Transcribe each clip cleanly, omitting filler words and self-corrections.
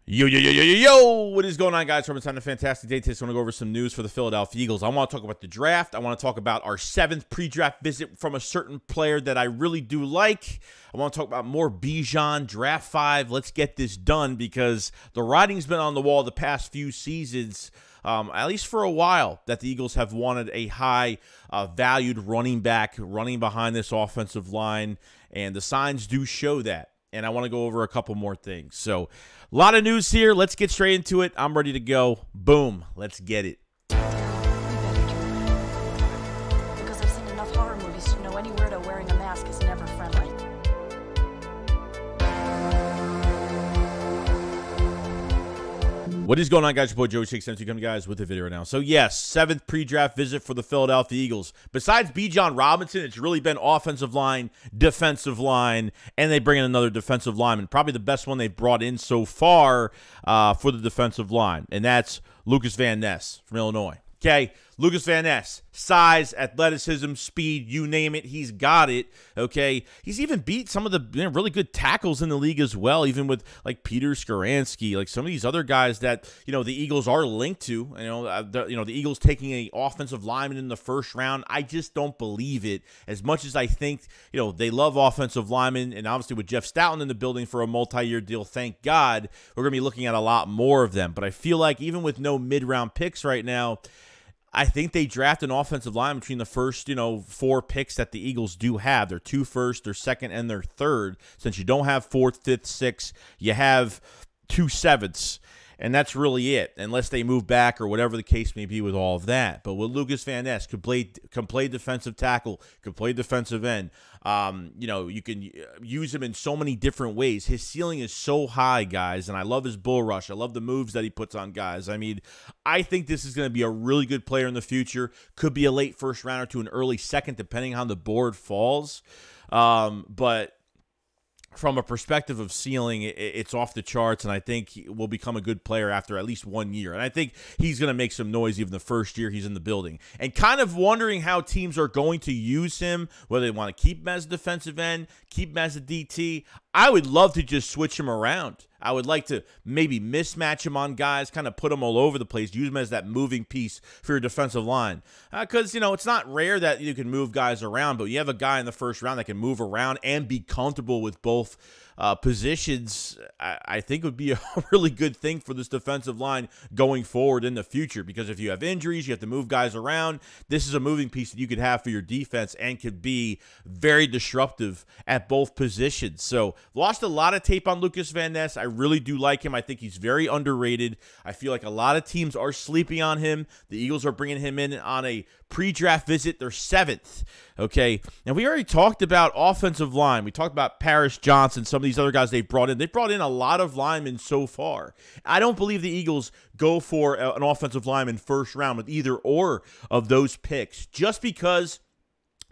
Yo, what is going on, guys? It's time a fantastic day today. So I want to go over some news for the Philadelphia Eagles. I want to talk about the draft. I want to talk about our 7th pre-draft visit from a certain player that I really do like. I want to talk about more Bijan, draft 5. Let's get this done because the writing's been on the wall the past few seasons, at least for a while, that the Eagles have wanted a high-valued running back running behind this offensive line, and the signs do show that. And I want to go over a couple more things. So, a lot of news here. Let's get straight into it. I'm ready to go. Boom. Let's get it. Because I've seen enough horror movies to know any weirdo wearing a mask is never friendly. What is going on, guys? Your boy Joey SHAKESQUAD coming, guys, with a video right now. So, yes, 7th pre-draft visit for the Philadelphia Eagles. Besides Bijan Robinson, it's really been offensive line, defensive line, and they bring in another defensive lineman. Probably the best one they've brought in so far for the defensive line, and that's Lukas Van Ness from Illinois. Okay, Lukas Van Ness, size, athleticism, speed, you name it, he's got it, okay? He's even beat some of the really good tackles in the league as well, even with, like, Peter Skoransky, like some of these other guys that, the Eagles are linked to. The Eagles taking an offensive lineman in the first round, I just don't believe it. As much as I think, they love offensive linemen, and obviously with Jeff Stoughton in the building for a multi-year deal, thank God, we're going to be looking at a lot more of them. But I feel like even with no mid-round picks right now, I think they draft an offensive line between the first, 4 picks that the Eagles do have. Their 2 first, their 2nd, and their 3rd. Since you don't have 4th, 5th, 6th, you have 2 7ths. And that's really it, unless they move back or whatever the case may be with all of that. But with Lukas Van Ness, can play defensive tackle, can play defensive end. You can use him in so many different ways. His ceiling is so high, guys, and I love his bull rush. I love the moves that he puts on guys. I mean, I think this is going to be a really good player in the future. Could be a late first rounder to an early second, depending on how the board falls. But from a perspective of ceiling, it's off the charts, and I think he will become a good player after at least 1 year. And I think he's going to make some noise even the first year he's in the building. And kind of wondering how teams are going to use him, whether they want to keep him as a defensive end, keep him as a DT. I would love to just switch him around. I would like to maybe mismatch him on guys, kind of put him all over the place, use him as that moving piece for your defensive line. Because, it's not rare that you can move guys around, but you have a guy in the first round that can move around and be comfortable with both positions. I think would be a really good thing for this defensive line going forward in the future, because if you have injuries, you have to move guys around. This is a moving piece that you could have for your defense and could be very disruptive at both positions. So, lost a lot of tape on Lukas Van Ness. I really do like him. I think he's very underrated. I feel like a lot of teams are sleeping on him. The Eagles are bringing him in on a pre-draft visit, their 7th. Okay, and we already talked about offensive line. We talked about Paris Johnson, some of these other guys they've brought in. They've brought in a lot of linemen so far. I don't believe the Eagles go for an offensive lineman first round with either or of those picks, just because,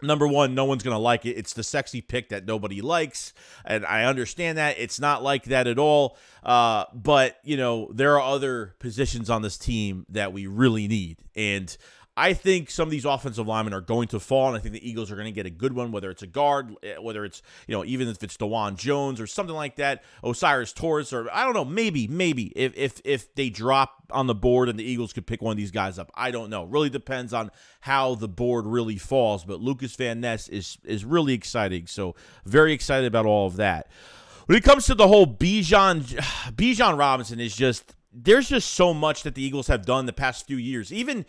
number one, no one's going to like it. It's the sexy pick that nobody likes, and I understand that. It's not like that at all, but, there are other positions on this team that we really need, and I think some of these offensive linemen are going to fall, and I think the Eagles are going to get a good one, whether it's a guard, whether it's, even if it's DeJuan Jones or something like that, Osiris Torres, or I don't know, maybe if they drop on the board and the Eagles could pick one of these guys up. I don't know. Really depends on how the board really falls, but Lukas Van Ness is really exciting, so very excited about all of that. When it comes to the whole Bijan Robinson is just, there's just so much that the Eagles have done the past few years. Even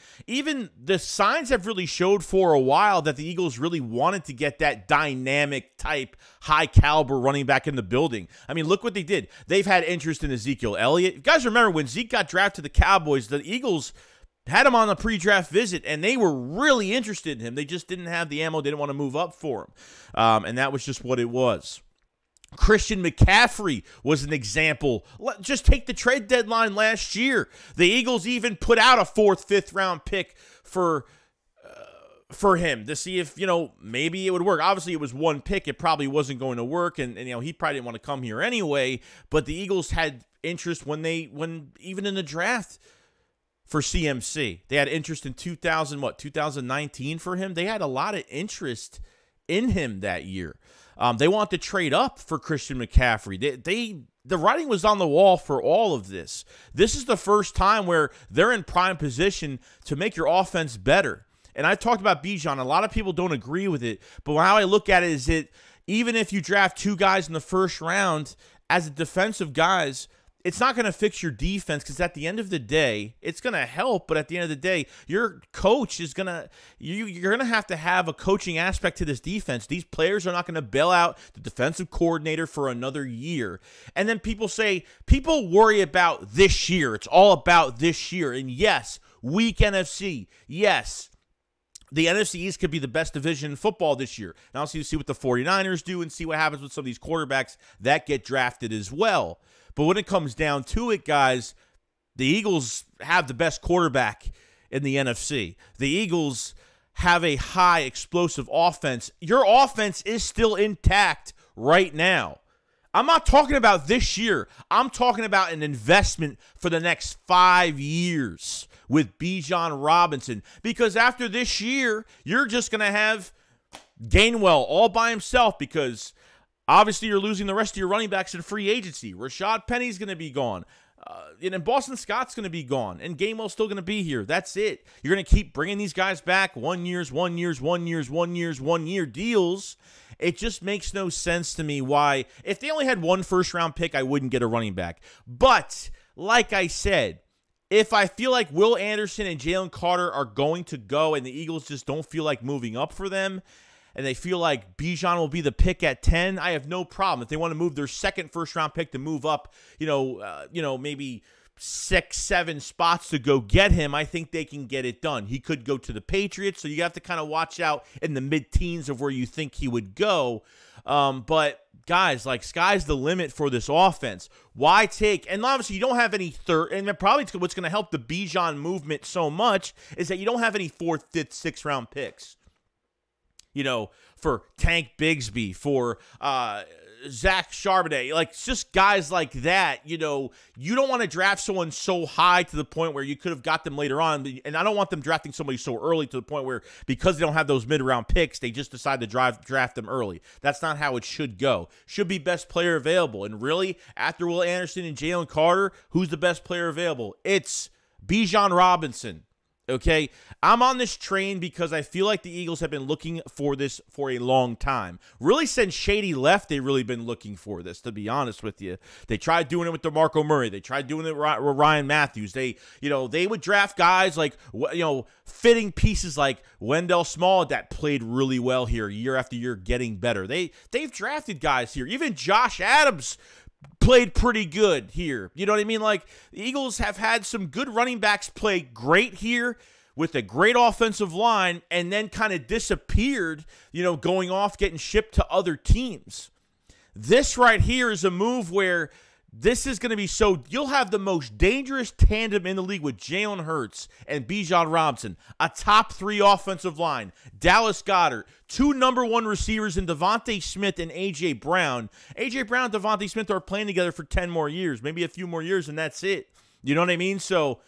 the signs have really showed for a while that the Eagles really wanted to get that dynamic type, high caliber running back in the building. I mean, look what they did. They've had interest in Ezekiel Elliott. You guys remember when Zeke got drafted to the Cowboys, the Eagles had him on the pre-draft visit, and they were really interested in him. They just didn't have the ammo. They didn't want to move up for him. And that was just what it was. Christian McCaffrey was an example. Just take the trade deadline last year. The Eagles even put out a 4th, 5th round pick for him to see if, maybe it would work. Obviously, it was one pick. It probably wasn't going to work, and he probably didn't want to come here anyway. But the Eagles had interest when even in the draft for CMC. They had interest in 2019 for him. They had a lot of interest in him that year. They want to trade up for Christian McCaffrey. They the writing was on the wall for all of this. This is the first time where they're in prime position to make your offense better. And I talked about Bijan. A lot of people don't agree with it, but how I look at it is that even if you draft 2 guys in the first round as a defensive guys, it's not going to fix your defense, because at the end of the day, it's going to help, but at the end of the day, your coach is going to, you're going to have a coaching aspect to this defense. These players are not going to bail out the defensive coordinator for another year. And then people worry about this year. It's all about this year. And yes, weak NFC. Yes, the NFC East could be the best division in football this year. Now, I'll see what the 49ers do and see what happens with some of these quarterbacks that get drafted as well. But when it comes down to it, guys, the Eagles have the best quarterback in the NFC. The Eagles have a high explosive offense. Your offense is still intact right now. I'm not talking about this year. I'm talking about an investment for the next 5 years with Bijan Robinson. Because after this year, you're just going to have Gainwell all by himself, because obviously you're losing the rest of your running backs in free agency. Rashad Penny's going to be gone. And Boston Scott's going to be gone. And Gainwell's still going to be here. That's it. You're going to keep bringing these guys back 1 year deals. It just makes no sense to me why, if they only had 1 first-round pick, I wouldn't get a running back. But, like I said, if I feel like Will Anderson and Jalen Carter are going to go and the Eagles just don't feel like moving up for them, and they feel like Bijan will be the pick at 10, I have no problem. If they want to move their second first-round pick to move up, maybe 6, 7 spots to go get him, I think they can get it done. He could go to the Patriots, so you have to kind of watch out in the mid-teens of where you think he would go. But guys, like, sky's the limit for this offense. Why take, and obviously you don't have any third, and probably what's going to help the Bijan movement so much is that you don't have any 4th, 5th, 6th round picks. For Tank Bigsby, for Zach Charbonnet, like, just guys like that. You don't want to draft someone so high to the point where you could have got them later on. And I don't want them drafting somebody so early to the point where, because they don't have those mid-round picks, they just decide to draft them early. That's not how it should go. Should be best player available. And really, after Will Anderson and Jalen Carter, who's the best player available? It's Bijan Robinson. Okay, I'm on this train because I feel like the Eagles have been looking for this for a long time. Really, since Shady left, they've really been looking for this, to be honest with you. They tried doing it with DeMarco Murray. They tried doing it with Ryan Matthews. They would draft guys like, fitting pieces like Wendell Small that played really well here year after year, getting better. They've drafted guys here. Even Josh Adams played pretty good here. You know what I mean? Like, the Eagles have had some good running backs play great here with a great offensive line, and then kind of disappeared, going off, getting shipped to other teams. This right here is a move where this is going to be you'll have the most dangerous tandem in the league with Jalen Hurts and Bijan Robinson, a top 3 offensive line, Dallas Goedert, 2 number 1 receivers in Devontae Smith and A.J. Brown. A.J. Brown and Devontae Smith are playing together for 10 more years, maybe a few more years, and that's it. You know what I mean? So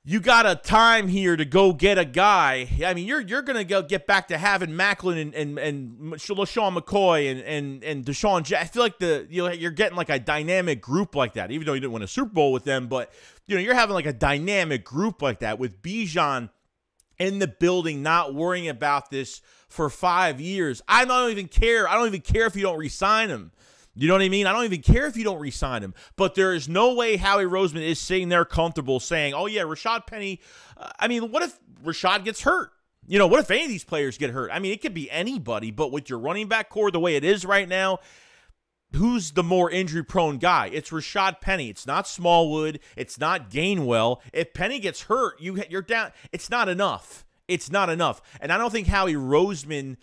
you got a time here to go get a guy. I mean, you're going to go get back to having Macklin and LaShawn McCoy and Deshaun Jackson. I feel like you're getting like a dynamic group like that, even though you didn't win a Super Bowl with them. But you're having like a dynamic group like that with Bijan in the building, not worrying about this for 5 years. I don't even care. I don't even care if you don't re-sign him. You know what I mean? I don't even care if you don't re-sign him. But there is no way Howie Roseman is sitting there comfortable saying, oh, yeah, Rashad Penny. What if Rashad gets hurt? What if any of these players get hurt? I mean, it could be anybody. But with your running back core the way it is right now, who's the more injury-prone guy? It's Rashad Penny. It's not Smallwood. It's not Gainwell. If Penny gets hurt, you're down. It's not enough. It's not enough. And I don't think Howie Roseman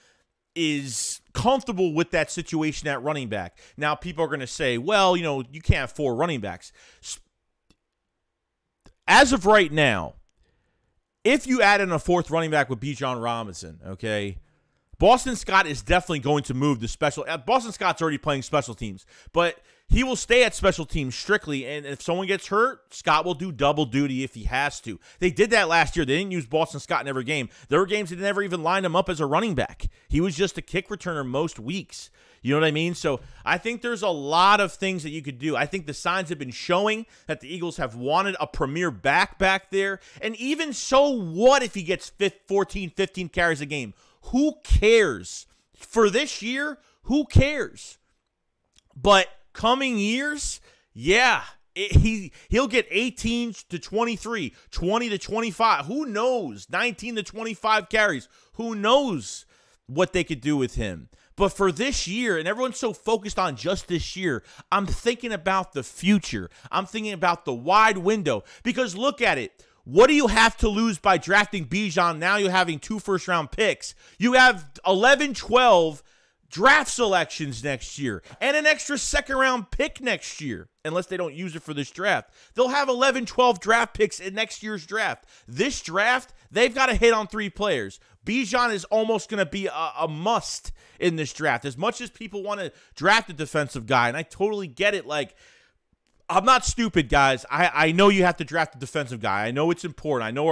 is comfortable with that situation at running back. Now, people are going to say, well, you can't have 4 running backs. As of right now, if you add in a 4th running back with Bijan Robinson, okay, Boston Scott is definitely going to move the special. Boston Scott's already playing special teams, but he will stay at special teams strictly, and if someone gets hurt, Scott will do double duty if he has to. They did that last year. They didn't use Boston Scott in every game. There were games that never even lined him up as a running back. He was just a kick returner most weeks. You know what I mean? So I think there's a lot of things that you could do. I think the signs have been showing that the Eagles have wanted a premier back there. And even so, what if he gets 14, 15 carries a game? Who cares? For this year, who cares? But coming years, yeah, he'll get 18 to 23, 20 to 25. Who knows? 19 to 25 carries. Who knows what they could do with him? But for this year, and everyone's so focused on just this year, I'm thinking about the future. I'm thinking about the wide window. Because look at it. What do you have to lose by drafting Bijan? Now you're having 2 first-round picks. You have 11, 12 draft selections next year and an extra second-round pick next year, unless they don't use it for this draft. They'll have 11, 12 draft picks in next year's draft. This draft, they've got to hit on 3 players. Bijan is almost going to be a must in this draft. As much as people want to draft a defensive guy, and I totally get it, like, I'm not stupid, guys. I know you have to draft a defensive guy. I know it's important. I know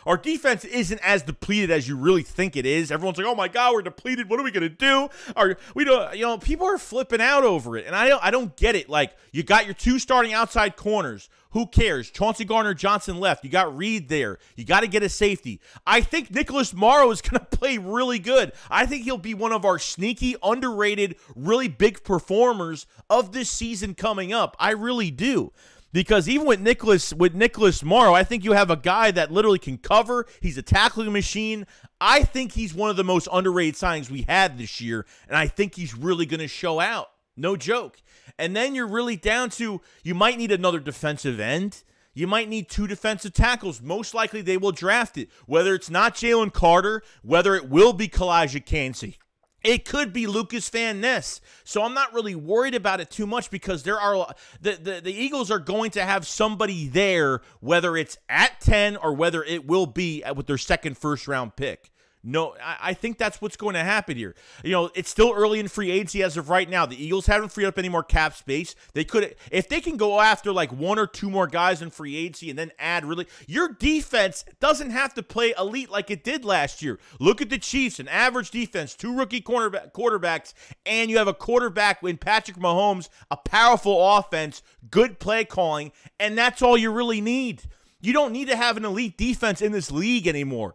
our defense isn't as depleted as you really think it is. Everyone's like, "Oh my God, we're depleted. What are we gonna do?" Or we don't. You know, people are flipping out over it, and I don't get it. Like, you got your 2 starting outside corners. Who cares? Chauncey Gardner-Johnson left. You got Reed there. You got to get a safety. I think Nicholas Morrow is going to play really good. I think he'll be one of our sneaky, underrated, really big performers of this season coming up. I really do. Because even with Nicholas Morrow, I think you have a guy that literally can cover. He's a tackling machine. I think he's one of the most underrated signings we had this year, and I think he's really going to show out. No joke. And then you're really down to, you might need another defensive end. You might need 2 defensive tackles. Most likely they will draft it. Whether it's not Jalen Carter, whether it will be Kalijah Kancey. It could be Lukas Van Ness. So I'm not really worried about it too much, because there are the Eagles are going to have somebody there, whether it's at 10 or whether it will be with their second first-round pick. No, I think that's what's going to happen here. You know, it's still early in free agency as of right now. The Eagles haven't freed up any more cap space. They could, if they can go after like 1 or 2 more guys in free agency and then add really, your defense doesn't have to play elite like it did last year. Look at the Chiefs, an average defense, 2 rookie quarterbacks, and you have a quarterback in Patrick Mahomes, a powerful offense, good play calling, and that's all you really need. You don't need to have an elite defense in this league anymore.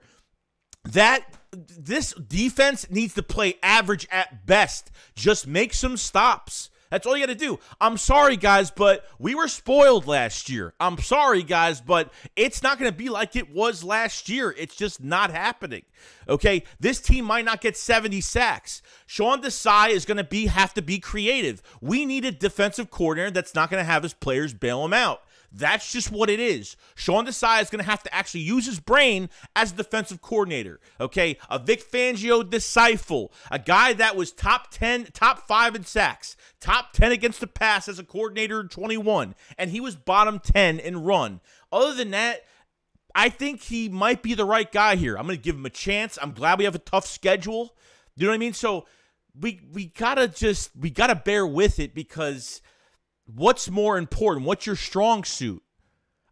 This defense needs to play average at best. Just make some stops. That's all you got to do. I'm sorry, guys, but we were spoiled last year. I'm sorry, guys, but it's not going to be like it was last year. It's just not happening. Okay? This team might not get 70 sacks. Sean Desai is going to have to be creative. We need a defensive coordinator that's not going to have his players bail him out. That's just what it is. Sean Desai is going to have to actually use his brain as a defensive coordinator. Okay, a Vic Fangio disciple, a guy that was top 5 in sacks, top 10 against the pass as a coordinator in 21, and he was bottom 10 in run. Other than that, I think he might be the right guy here. I'm going to give him a chance. I'm glad we have a tough schedule. You know what I mean? So we gotta bear with it, because what's more important? What's your strong suit?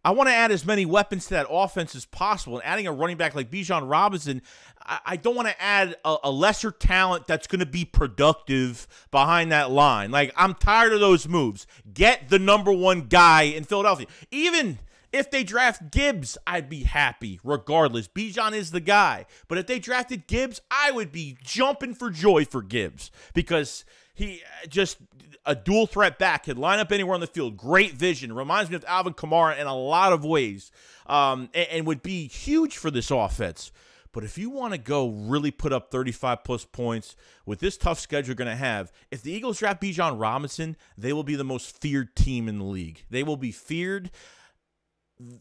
I want to add as many weapons to that offense as possible. And adding a running back like Bijan Robinson, I don't want to add a lesser talent that's going to be productive behind that line. Like, I'm tired of those moves. Get the #1 guy in Philadelphia. Even if they draft Gibbs, I'd be happy regardless. Bijan is the guy. But if they drafted Gibbs, I would be jumping for joy for Gibbs, because he just a dual threat back, could line up anywhere on the field. Great vision. Reminds me of Alvin Kamara in a lot of ways, and would be huge for this offense. But if you want to go really put up 35-plus points with this tough schedule you're going to have, if the Eagles draft Bijan Robinson, they will be the most feared team in the league. They will be feared.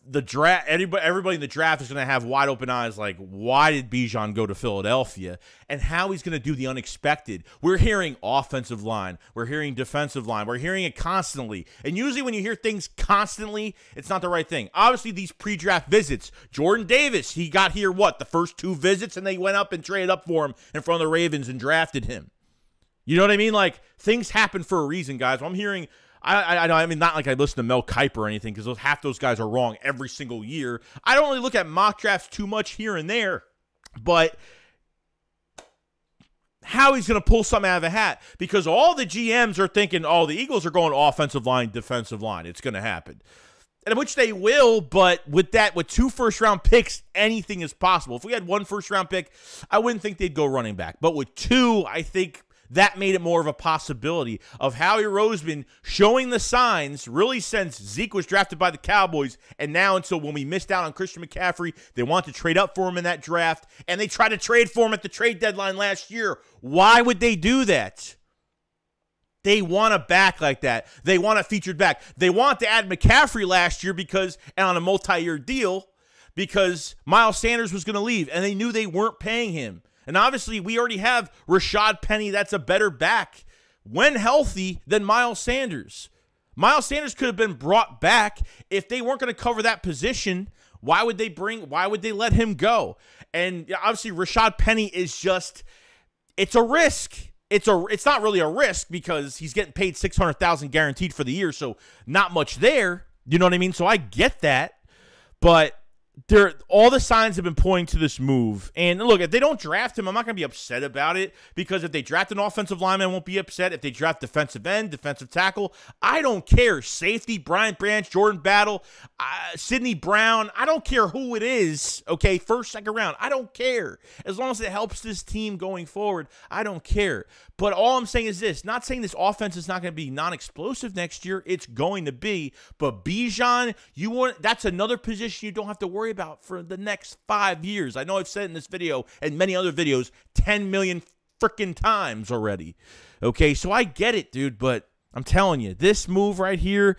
The draft, everybody in the draft is going to have wide open eyes like, why did Bijan go to Philadelphia, and how he's going to do the unexpected. We're hearing offensive line. We're hearing defensive line. We're hearing it constantly. And usually when you hear things constantly, it's not the right thing. Obviously, these pre-draft visits, Jordan Davis, he got here, the first 2 visits, and they went up and traded up for him in front of the Ravens and drafted him. You know what I mean? Like, things happen for a reason, guys. I'm hearing, I mean, not like I listen to Mel Kiper or anything, because half those guys are wrong every single year. I don't really look at mock drafts too much here and there, but how he's going to pull something out of a hat, because all the GMs are thinking, oh, the Eagles are going offensive line, defensive line. It's going to happen. And which they will, but with 2 first-round picks, anything is possible. If we had 1 first-round pick, I wouldn't think they'd go running back. But with 2, I think that made it more of a possibility of Howie Roseman showing the signs really since Zeke was drafted by the Cowboys, and now until when we missed out on Christian McCaffrey, they want to trade up for him in that draft, and they tried to trade for him at the trade deadline last year. Why would they do that? They want a back like that. They want a featured back. They want to add McCaffrey last year because, and on a multi-year deal, because Miles Sanders was going to leave, and they knew they weren't paying him. And obviously, we already have Rashad Penny. That's a better back when healthy than Miles Sanders. Miles Sanders could have been brought back if they weren't going to cover that position. Why would they let him go? And obviously, Rashad Penny is just, it's a risk. It's not really a risk because he's getting paid $600,000 guaranteed for the year, so not much there. You know what I mean? So I get that, but all the signs have been pointing to this move. And look, if they don't draft him, I'm not going to be upset about it, because if they draft an offensive lineman, I won't be upset. If they draft defensive end, defensive tackle, I don't care. Safety, Brian Branch, Jordan Battle, Sidney Brown, I don't care who it is, okay, first, second round, I don't care. As long as it helps this team going forward, I don't care. But all I'm saying is this, not saying this offense is not going to be non-explosive next year. It's going to be. But Bijan, that's another position you don't have to worry about for the next 5 years. I know I've said in this video and many other videos 10 million freaking times already. Okay, so I get it, dude, but I'm telling you, this move right here,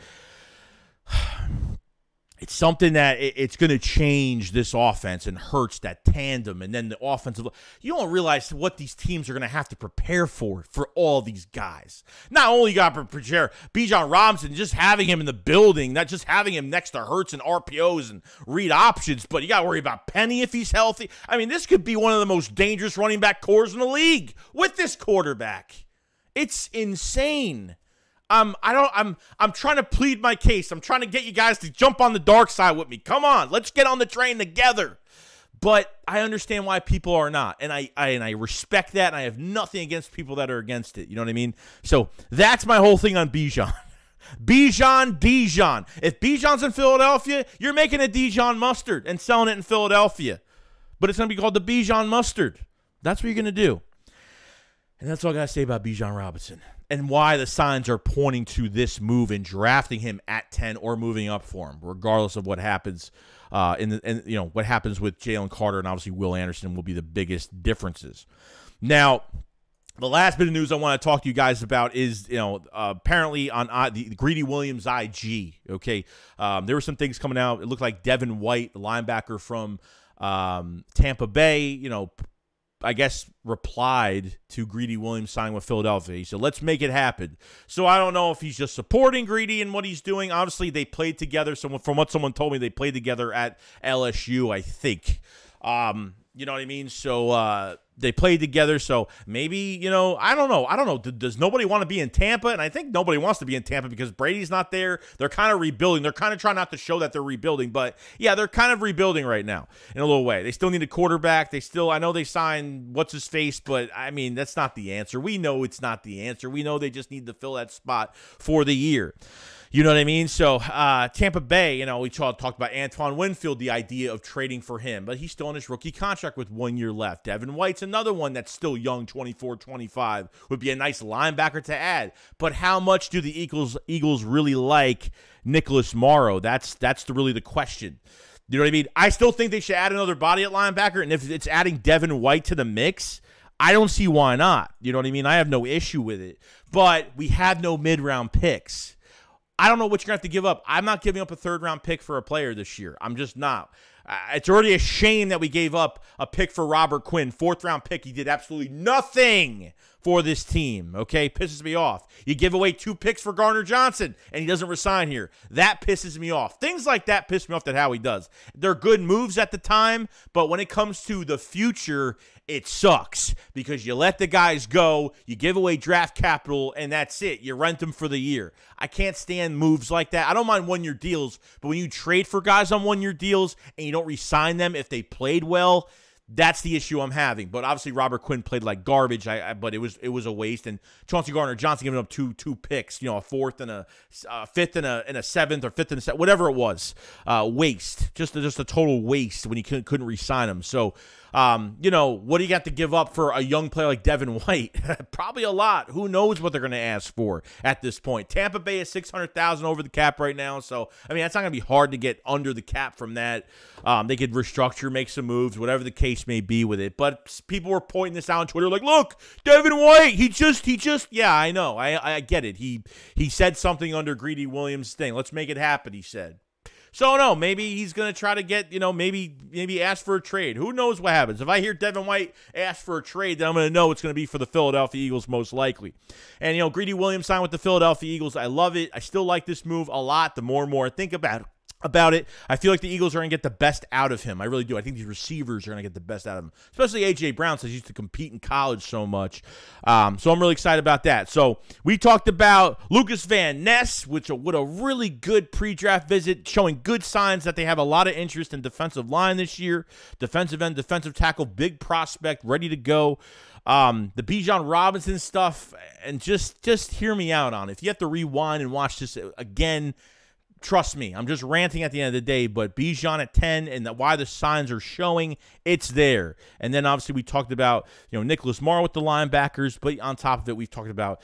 it's something that it's going to change this offense and hurts that tandem. And then the offensive, you don't realize what these teams are going to have to prepare for all these guys. Not only you got to prepare Bijan Robinson, just having him in the building, not just having him next to Hurts and RPOs and read options, but you got to worry about Penny if he's healthy. I mean, this could be one of the most dangerous running back cores in the league with this quarterback. It's insane. I'm trying to plead my case. I'm trying to get you guys to jump on the dark side with me. Come on, let's get on the train together. But I understand why people are not, and I respect that, and I have nothing against people that are against it. You know what I mean? So that's my whole thing on Bijan. Bijan. If Bijan's in Philadelphia, you're making a Dijon mustard and selling it in Philadelphia. But it's going to be called the Bijan mustard. That's what you're going to do. And that's all I got to say about Bijan Robinson and why the signs are pointing to this move and drafting him at 10 or moving up for him, regardless of what happens what happens with Jalen Carter and obviously Will Anderson will be the biggest differences. Now, the last bit of news I want to talk to you guys about is, apparently on the Greedy Williams IG, okay? There were some things coming out. It looked like Devin White, the linebacker from Tampa Bay, I guess, replied to Greedy Williams signing with Philadelphia. He said, let's make it happen. So I don't know if he's just supporting Greedy and what he's doing. Obviously, they played together. From what someone told me, they played together at LSU, I think. You know what I mean? So they played together. So maybe, I don't know. Does nobody want to be in Tampa? And I think nobody wants to be in Tampa because Brady's not there. They're kind of rebuilding. They're kind of trying not to show that they're rebuilding. But, yeah, they're kind of rebuilding right now in a little way. They still need a quarterback. I know they signed what's-his-face, but, I mean, that's not the answer. We know it's not the answer. We know they just need to fill that spot for the year. You know what I mean? So Tampa Bay, we talked about Antoine Winfield, the idea of trading for him, but he's still on his rookie contract with 1 year left. Devin White's another one that's still young, 24, 25, would be a nice linebacker to add. But how much do the Eagles really like Nicholas Morrow? That's really the question. You know what I mean? I still think they should add another body at linebacker, and if it's adding Devin White to the mix, I don't see why not. You know what I mean? I have no issue with it. But we have no mid-round picks. I don't know what you're going to have to give up. I'm not giving up a third-round pick for a player this year. I'm just not. It's already a shame that we gave up a pick for Robert Quinn, fourth-round pick. He did absolutely nothing for this team, okay? Pisses me off. You give away 2 picks for Garner Johnson, and he doesn't resign here. That pisses me off. Things like that piss me off that Howie does. They're good moves at the time, but when it comes to the future, it sucks because you let the guys go, you give away draft capital, and that's it. You rent them for the year. I can't stand moves like that. I don't mind one-year deals, but when you trade for guys on one-year deals and you don't re-sign them if they played well, That's the issue I'm having. But obviously Robert Quinn played like garbage. But it was a waste. And Chauncey Gardner-Johnson giving up two picks, a fourth and a fifth and a seventh, or fifth and a seventh, whatever it was. Waste. Just a total waste when you couldn't re-sign him. So, what do you got to give up for a young player like Devin White? Probably a lot. Who knows what they're going to ask for at this point? Tampa Bay is $600,000 over the cap right now. So, that's not going to be hard to get under the cap from that. They could restructure, make some moves, whatever the case may be with it. But people were pointing this out on Twitter like, look, Devin White, he just, yeah, I know. I get it. He said something under Greedy Williams' thing. Let's make it happen, he said. So, no, maybe he's going to try to get, maybe ask for a trade. Who knows what happens? If I hear Devin White ask for a trade, then I'm going to know it's going to be for the Philadelphia Eagles most likely. And, Greedy Williams signed with the Philadelphia Eagles. I love it. I still like this move a lot. The more and more I think about it, I feel like the Eagles are going to get the best out of him. I really do. I think these receivers are going to get the best out of him, especially A.J. Brown, since he used to compete in college so much. So I'm really excited about that. So we talked about Lukas Van Ness, with a really good pre-draft visit, showing good signs that they have a lot of interest in defensive line this year. Defensive end, defensive tackle, big prospect, ready to go. The Bijan Robinson stuff, and just hear me out on it. If you have to rewind and watch this again, trust me, I'm just ranting at the end of the day, but Bijan at 10 and why the signs are showing, it's there. And then obviously we talked about, Nicholas Morrow with the linebackers, but on top of it, we've talked about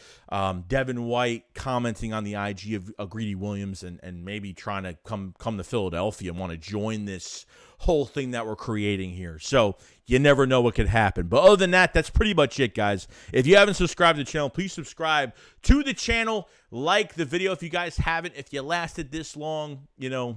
Devin White commenting on the IG of Greedy Williams and maybe trying to come to Philadelphia and want to join this whole thing that we're creating here. So you never know what could happen. But other than that, that's pretty much it, guys. If you haven't subscribed to the channel, please subscribe to the channel. Like the video if you guys haven't. If you lasted this long, we'll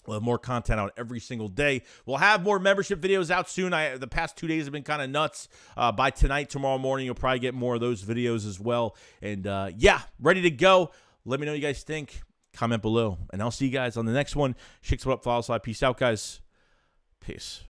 have more content out every single day. We'll have more membership videos out soon. The past 2 days have been kind of nuts. By tonight, tomorrow morning, you'll probably get more of those videos as well. And yeah, ready to go. Let me know what you guys think. Comment below. And I'll see you guys on the next one. SHAKESQUAD, follow slide. Peace out, guys. Peace.